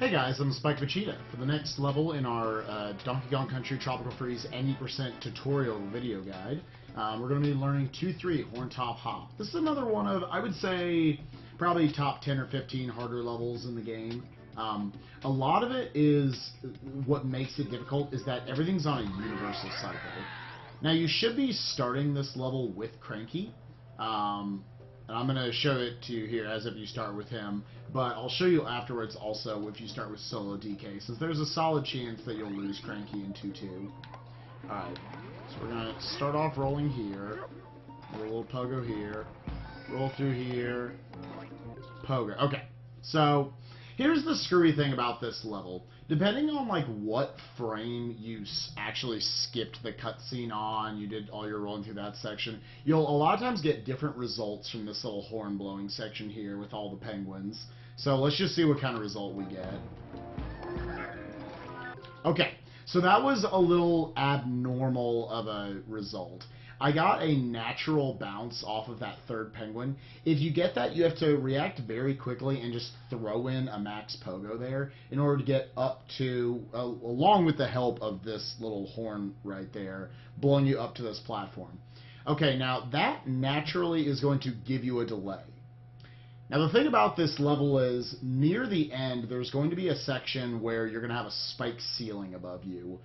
Hey guys, I'm Spike Vegeta. For the next level in our Donkey Kong Country Tropical Freeze any % tutorial video guide, we're going to be learning 2-3 Horn Top Hop. This is another one of, I would say, probably top 10 or 15 harder levels in the game. A lot of it is, what makes it difficult is that everything's on a universal cycle. Now you should be starting this level with Cranky. And I'm going to show it to you here as if you start with him, but I'll show you afterwards also if you start with solo DK, since there's a solid chance that you'll lose Cranky in 2-2. Alright, so we're going to start off rolling here, a little pogo here, roll through here, pogo. Okay, so here's the screwy thing about this level. Depending on like what frame you actually skipped the cutscene on, you did all your rolling through that section, you'll a lot of times get different results from this little horn blowing section here with all the penguins. So let's just see what kind of result we get. Okay, so that was a little abnormal of a result. I got a natural bounce off of that third penguin. If you get that, you have to react very quickly and just throw in a max pogo there in order to get up to, along with the help of this little horn right there, blowing you up to this platform. Okay, now that naturally is going to give you a delay. Now the thing about this level is, near the end, there's going to be a section where you're going to have a spike ceiling above you.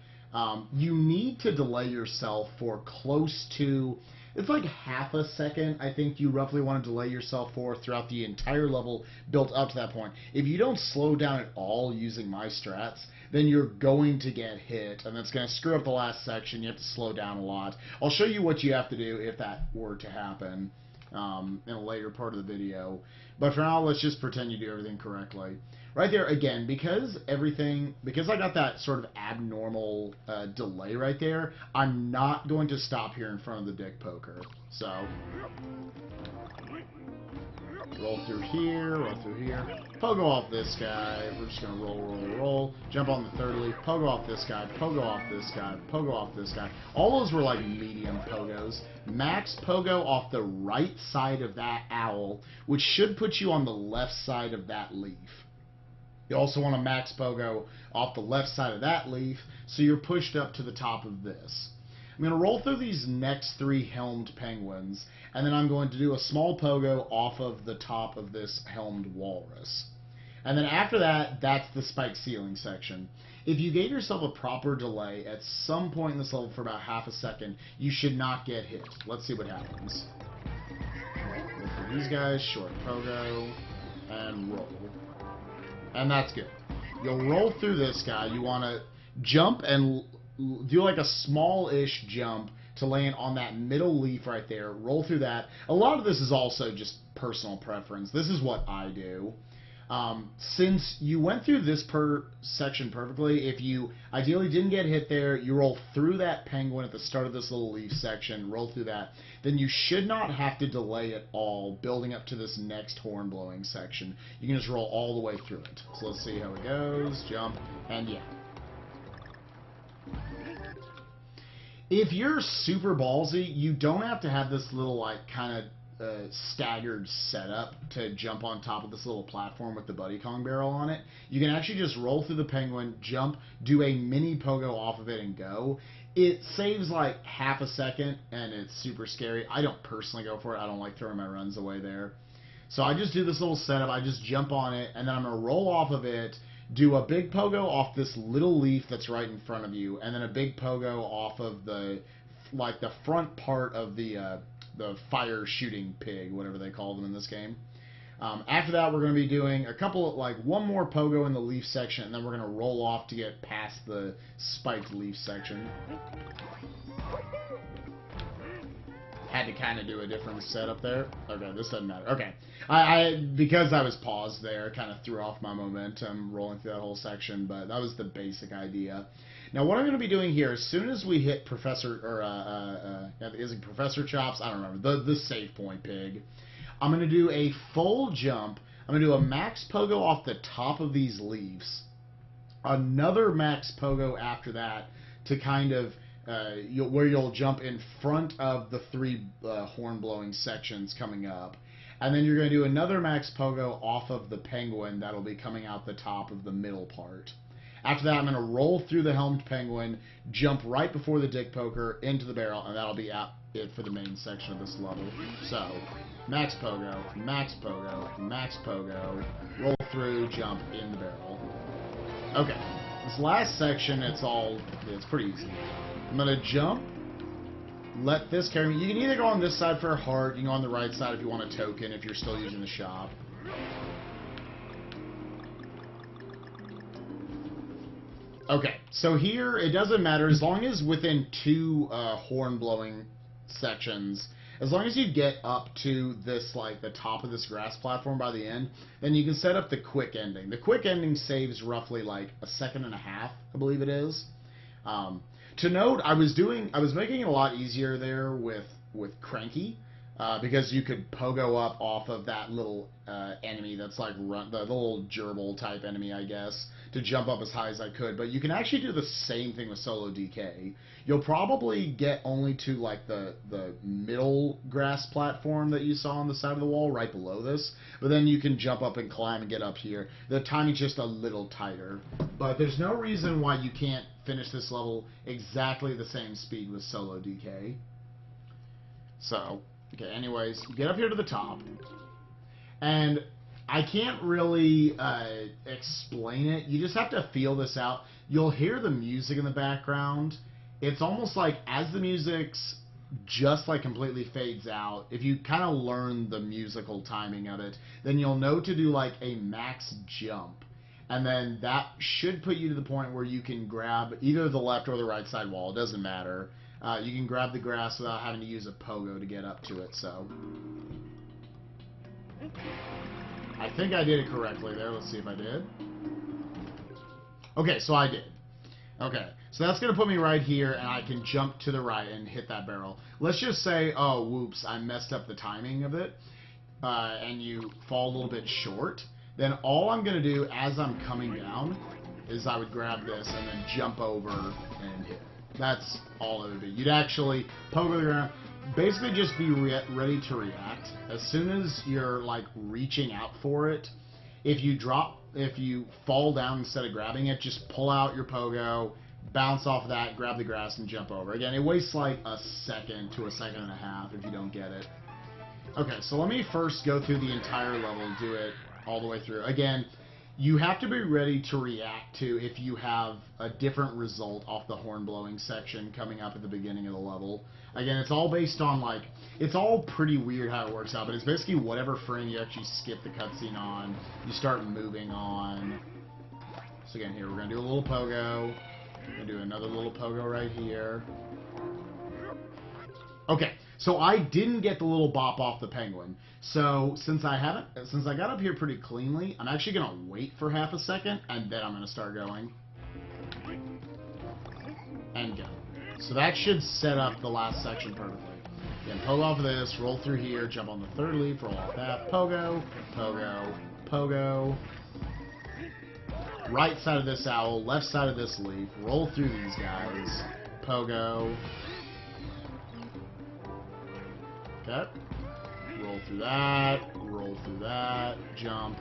You need to delay yourself for close to, it's like half a second, I think you roughly want to delay yourself for throughout the entire level built up to that point. If you don't slow down at all using my strats, then you're going to get hit, and that's going to screw up the last section. You have to slow down a lot. I'll show you what you have to do if that were to happen in a later part of the video. But for now, let's just pretend you do everything correctly. Right there, again, because I got that sort of abnormal delay right there, I'm not going to stop here in front of the dick poker. So, roll through here, pogo off this guy, we're just going to roll, jump on the third leaf, pogo off this guy, pogo off this guy, pogo off this guy. All those were like medium pogos. Max pogo off the right side of that owl, which should put you on the left side of that leaf. You also want to max pogo off the left side of that leaf, so you're pushed up to the top of this. I'm going to roll through these next 3 helmed penguins, and then I'm going to do a small pogo off of the top of this helmed walrus. And then after that, that's the spike ceiling section. If you gave yourself a proper delay at some point in this level for about half a second, you should not get hit. Let's see what happens. Roll through these guys, short pogo, and roll. And that's good. You'll roll through this guy. You want to jump and do like a small-ish jump to land on that middle leaf right there. Roll through that. A lot of this is also just personal preference. This is what I do. Since you went through this section perfectly, if you ideally didn't get hit there, you roll through that penguin at the start of this little leaf section, roll through that, then you should not have to delay at all building up to this next horn blowing section. You can just roll all the way through it. So let's see how it goes, jump, and yeah. If you're super ballsy, you don't have to have this little like kind of staggered setup to jump on top of this little platform with the Buddy Kong barrel on it. You can actually just roll through the penguin, jump, do a mini pogo off of it, and go. It saves like half a second, and it's super scary. I don't personally go for it. I don't like throwing my runs away there. So I just do this little setup. I just jump on it, and then I'm going to roll off of it, do a big pogo off this little leaf that's right in front of you, and then a big pogo off of the front part of the fire shooting pig, whatever they call them in this game. After that, we're going to be doing one more pogo in the leaf section, and then we're going to roll off to get past the spiked leaf section. Had to kind of do a different setup there. Okay, this doesn't matter. Okay, because I was paused there, kind of threw off my momentum rolling through that whole section, but that was the basic idea. Now, what I'm going to be doing here, as soon as we hit Professor Chops? I don't remember, the save point pig, I'm going to do a full jump. I'm going to do a max pogo off the top of these leaves, another max pogo after that to kind of where you'll jump in front of the 3 horn blowing sections coming up. And then you're going to do another max pogo off of the penguin that'll be coming out the top of the middle part. After that, I'm going to roll through the helmed penguin, jump right before the dick poker into the barrel, and that'll be it for the main section of this level. So, max pogo, max pogo, max pogo, roll through, jump in the barrel. Okay, this last section, it's pretty easy. I'm going to jump, let this carry me. You can either go on this side for a heart, you can go on the right side if you want a token, if you're still using the shop. Okay, so here, it doesn't matter, as long as within 2 horn-blowing sections, as long as you get up to this, like, the top of this grass platform by the end, then you can set up the quick ending. The quick ending saves roughly, like, a second and a half, I believe it is. To note, I was making it a lot easier there with Cranky, because you could pogo up off of that little enemy that's like the little gerbil type enemy, I guess, to jump up as high as I could. But you can actually do the same thing with solo DK. You'll probably get only to like the middle grass platform that you saw on the side of the wall right below this, but then you can jump up and climb and get up here. The timing's just a little tighter, but there's no reason why you can't finish this level exactly the same speed with solo DK. So, okay, anyways, get up here to the top, and I can't really explain it. You just have to feel this out. You'll hear the music in the background. It's almost like as the music's just like completely fades out, if you kind of learn the musical timing of it, then you'll know to do like a max jump. And then that should put you to the point where you can grab either the left or the right side wall. It doesn't matter. You can grab the grass without having to use a pogo to get up to it, so. I think I did it correctly there. Let's see if I did. Okay, so I did. Okay, so that's going to put me right here, and I can jump to the right and hit that barrel. Let's just say, oh, whoops, I messed up the timing of it, and you fall a little bit short. Then all I'm going to do as I'm coming down is I would grab this and then jump over and hit. That's all it would be. You'd actually pogo the ground, basically just be ready to react. As soon as you're like reaching out for it, if you fall down instead of grabbing it, just pull out your pogo, bounce off of that, grab the grass, and jump over. Again, it wastes like a second to a second and a half if you don't get it. Okay, so let me first go through the entire level and do it all the way through. Again, you have to be ready to react to if you have a different result off the horn blowing section coming up at the beginning of the level. Again, it's all based on like, it's all pretty weird how it works out, but it's basically whatever frame you actually skip the cutscene on, you start moving on. So again, here we're going to do a little pogo. We're going to do another little pogo right here. Okay, so I didn't get the little bop off the penguin. So since I got up here pretty cleanly, I'm actually going to wait for half a second, and then I'm going to start going. And go. So that should set up the last section perfectly. Again, pogo off of this, roll through here, jump on the third leaf, roll off that, pogo, pogo, pogo. Right side of this owl, left side of this leaf, roll through these guys, pogo. Okay. Roll through that, jump,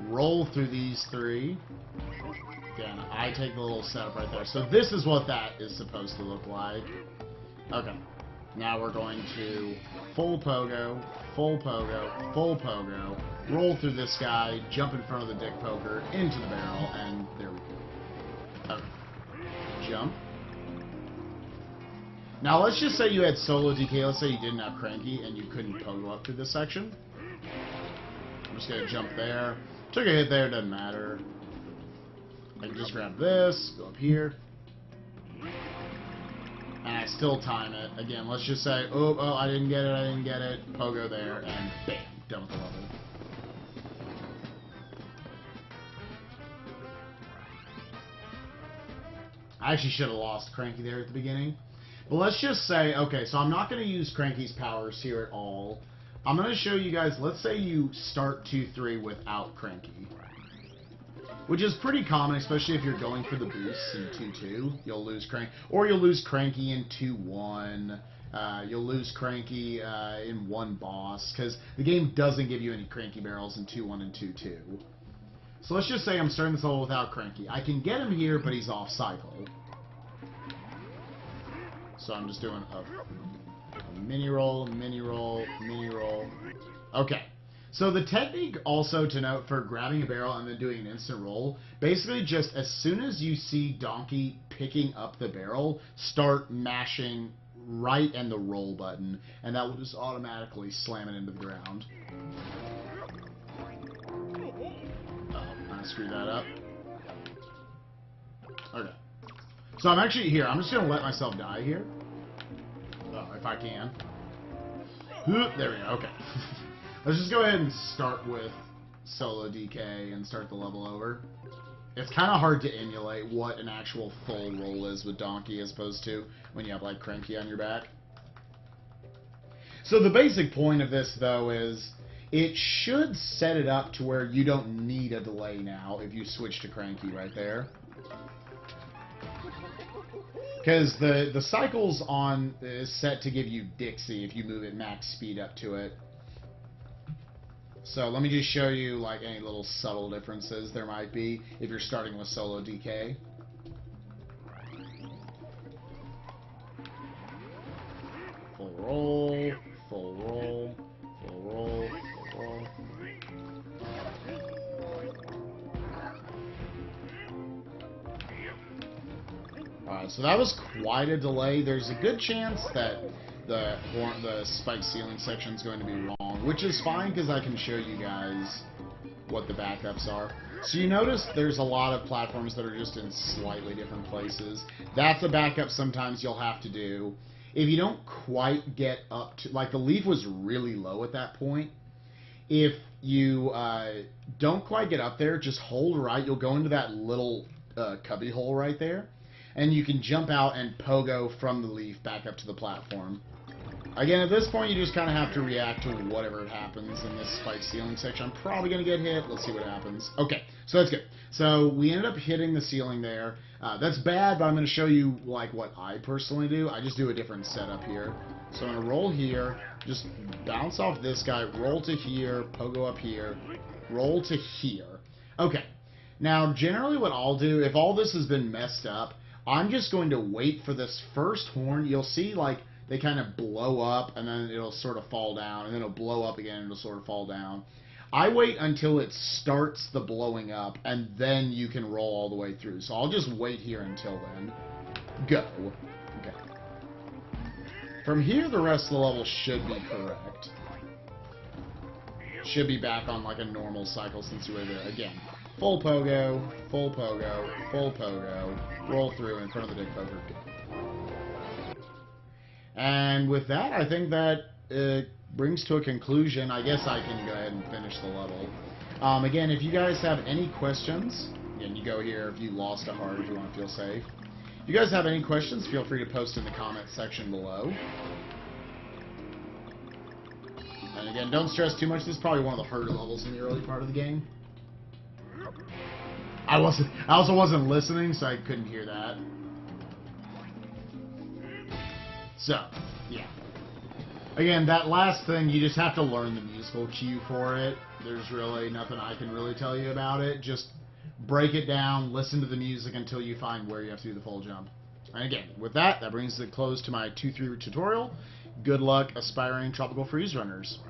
roll through these three. Again, I take the little setup right there. So this is what that is supposed to look like. Okay. Now we're going to full pogo, full pogo, full pogo, roll through this guy, jump in front of the dick poker, into the barrel, and there we go. Okay. Jump. Now let's just say you had solo DK, let's say you didn't have Cranky, and you couldn't pogo up through this section. I'm just going to jump there. Took a hit there, doesn't matter. I can just grab this, go up here. And I still time it. Again, let's just say, oh, I didn't get it, pogo there, and bam, done with the level. I actually should have lost Cranky there at the beginning. But let's just say, okay, so I'm not going to use Cranky's powers here at all. I'm going to show you guys, let's say you start 2-3 without Cranky. Which is pretty common, especially if you're going for the boosts in 2-2. You'll lose Cranky. Or you'll lose Cranky in 2-1. You'll lose Cranky in one boss, because the game doesn't give you any Cranky barrels in 2-1 and 2-2. So let's just say I'm starting this level without Cranky. I can get him here, but he's off cycle. So I'm just doing a mini roll, mini roll, mini roll. Okay. So the technique also to note for grabbing a barrel and then doing an instant roll, basically just as soon as you see Donkey picking up the barrel, start mashing right and the roll button, and that will just automatically slam it into the ground. Oh, I screwed that up. Okay. So I'm actually here. I'm just going to let myself die here. Oh, if I can. There we go. Okay. Let's just go ahead and start with solo DK and start the level over. It's kind of hard to emulate what an actual full roll is with Donkey as opposed to when you have, like, Cranky on your back. So the basic point of this, though, is it should set it up to where you don't need a delay now if you switch to Cranky right there. Because the cycles on is set to give you Dixie if you move at max speed up to it. So let me just show you like any little subtle differences there might be if you're starting with solo DK. Full roll, full roll, full roll, full roll. Alright, so that was quite a delay. There's a good chance that the spike ceiling section is going to be wrong, which is fine because I can show you guys what the backups are. So you notice there's a lot of platforms that are just in slightly different places. That's a backup sometimes you'll have to do. If you don't quite get up to, like the leaf was really low at that point, if you don't quite get up there, just hold right. You'll go into that little cubby hole right there, and you can jump out and pogo from the leaf back up to the platform. Again, at this point, you just kind of have to react to whatever happens in this spike ceiling section. I'm probably going to get hit. Let's see what happens. Okay, so that's good. So we ended up hitting the ceiling there. That's bad, but I'm going to show you like what I personally do. I just do a different setup here. So I'm going to roll here, just bounce off this guy, roll to here, pogo up here, roll to here. Okay, now generally what I'll do, if all this has been messed up, I'm just going to wait for this first horn. You'll see like they kind of blow up and then it'll sort of fall down, and then it'll blow up again and it'll sort of fall down. I wait until it starts the blowing up, and then you can roll all the way through. So I'll just wait here until then. Go. Okay. From here, the rest of the level should be correct. Should be back on like a normal cycle since you were there. Again, full pogo, full pogo, full pogo, roll through in front of the dick poker. And with that, I think that brings to a conclusion. I guess I can go ahead and finish the level. Again, if you guys have any questions, again, you go here if you lost a heart, if you want to feel safe. If you guys have any questions, feel free to post in the comment section below. And again, don't stress too much. This is probably one of the harder levels in the early part of the game. I also wasn't listening, so I couldn't hear that. So, yeah. Again, that last thing, you just have to learn the musical cue for it. There's really nothing I can really tell you about it. Just break it down, listen to the music until you find where you have to do the full jump. And again, with that brings the close to my 2-3 tutorial. Good luck, aspiring tropical freeze runners.